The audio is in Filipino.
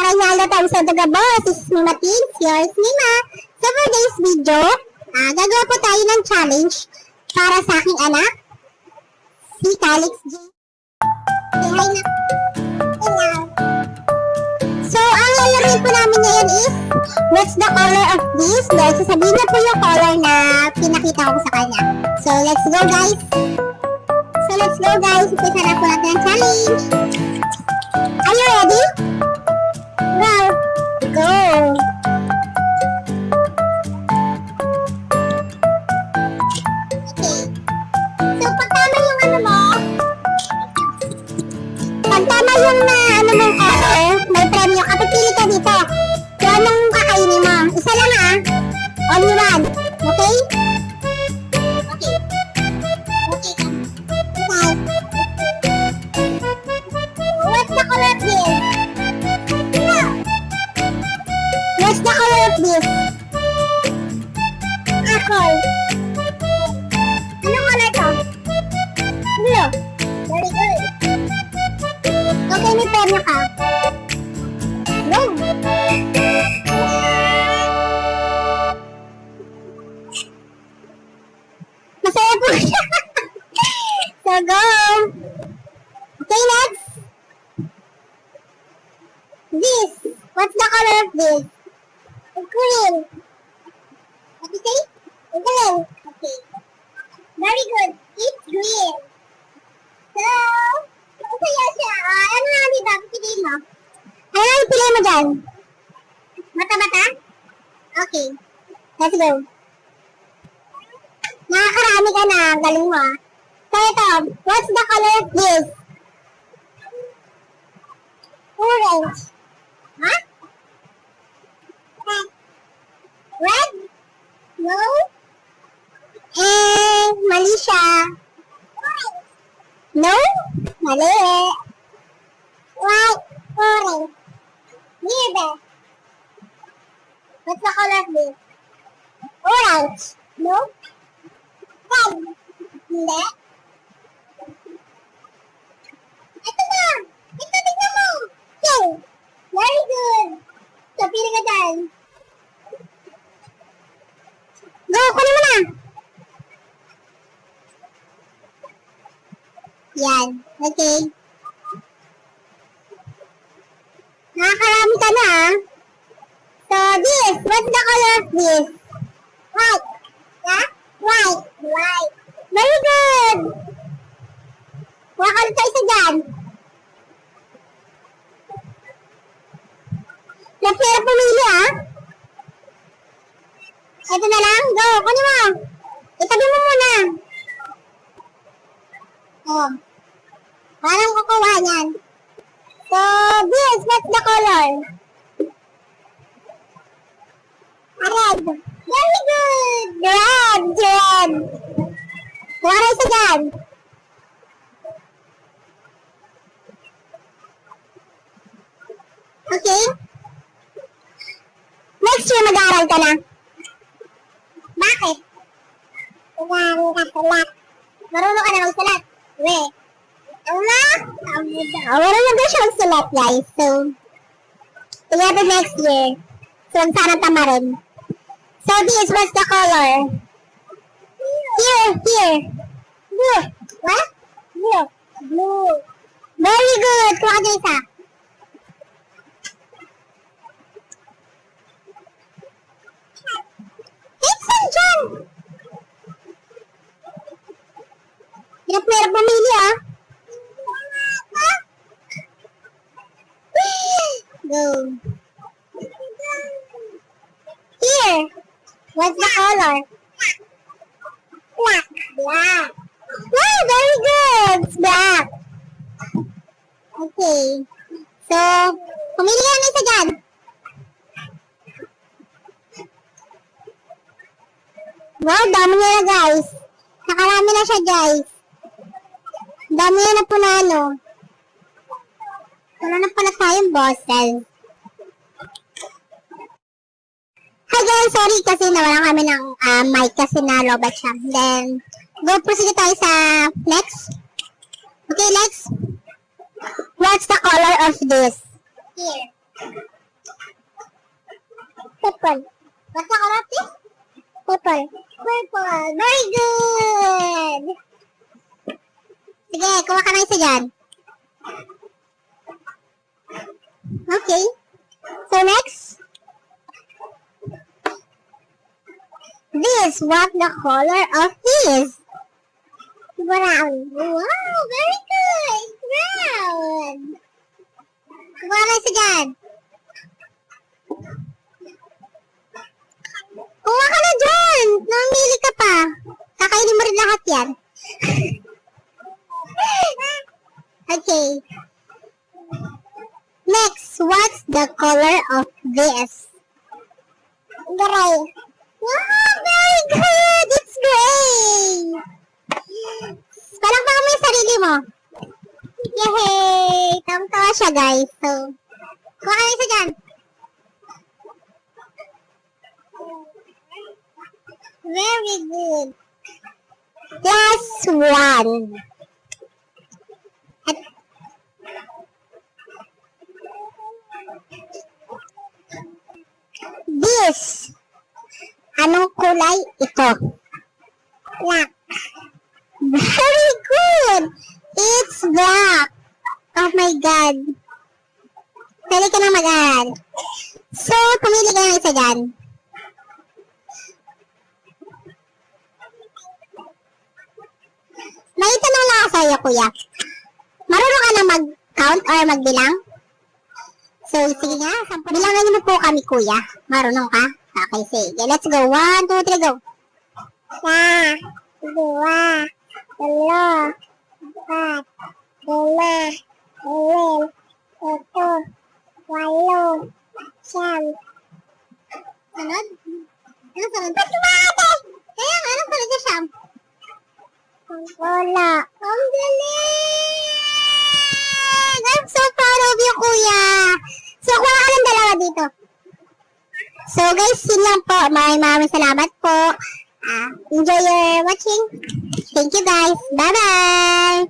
Hello tayo sa Daga Boss. This is Mima Teens, yours Mima. So for today's video, gagawa po tayo ng challenge para sa aking anak, si Calix J. Say hi na. Hello. So ang lalaroin po namin ngayon is, what's the color of this? Dahil sasabihin niya po yung color na pinakita ko sa kanya. So let's go guys. Umpisa na po natin ang challenge. Are you ready? Go! Okay. So, pag tama yung mong color, may premyo ka. Pagpili ka dito. So, anong kakainin mo? Isa lang Only one. Okay? Okay. What's the color of this? What's the color of this? Apple. Anong color to? Blue. Very good. Okay, may premyo ka. Go. Masaya po siya. So, go. Okay, next. This. What's the color of this? Green. What do you say? Green. Okay. Very good. It's green. So, masaya siya. Ano na dito? Piliin mo. Ano na piliin mo dyan? Mata-mata? Okay. Let's go. Nakakarami ka na. Galing mo So, ito. What's the color of this? Orange. Huh? Red? No? Mali siya. No? Mali. White. Orange. Neither. What's the color of this? Orange. No? Red. Hindi. Ito na. Ito, tignan mo. Okay. Very good. So, pili ka dyan. Go, kunin mo na. Yan. Okay. Nakakarami ka na So, this. What's the color of this? White. Yeah? White. White. Very good. Waka ulit tayo isa dyan. Napira pumili Ito na lang. Go. Kunin mo. Itabi mo muna. Parang kukuha niyan. So, this. What's the color? Red. Very good. Red. Wala isa dyan. Okay? Next year, mag-aaral ka na. Bakit? Mag-aaral ka salat. Marunong ka na magsalat. Marunong na siya magsalat, guys. So, together next year. So, sana tama rin. So, this was the color. Here. Blue. What? Blue. Very good. Kuha ka dyan isa. Hirap pumili Go. Here. What's the color? Black. Wow, very good. It's black. Okay. So, pumili ka ng isa dyan. Wow, dami niya na guys. Nakarami na siya guys. Dami na punalo. Wala na pala tayong bosses. Hi guys, sorry kasi nawalan kami ng mic kasi na-lobat siya. Then, go proceed tayo sa next. Okay, next. What's the color of this? Here. Purple. What's the color of this? Purple. Purple. Very good! Sige, kuha ka na isa dyan. Okay. So next. This, what the color of this? Brown. Wow, very good. Brown. Kuha ka isa dyan. Kuha ka na dyan. Namili ka pa. Kakainin mo rin lahat yan. Okay. Next, what's the color of this? Gray. Wow, very good! It's gray! Palakpakan mo yung sarili mo. Yay! Tawang-tawa siya, guys. So, kuha ka na isa dyan. Very good. Last one. This. Anong kulay ito? Black. Very good. It's black. Oh my God. Pwede ka na mag-aral. So, pumili ka ng isa dyan. May tanong lang ako sa'yo, kuya. Marunong ka na mag-count or magbilang? So, sige nga. Bilangan mo po kami, kuya. Marunong ka? Okay, sige. Let's go. 1, 2, 3, go. 1, 2, 3, 4, 5, 6, 7, 8, 9, 10. Sunod? Ano sunod? Ba't tumate? Kaya nga, anong sunod sa siyam? Wala. Ang galing! I'm so proud of you, kuya. So, kuha ka ng dalawa dito. So, guys, yun lang po. Maraming salamat po. Enjoy your watching. Thank you, guys. Bye-bye!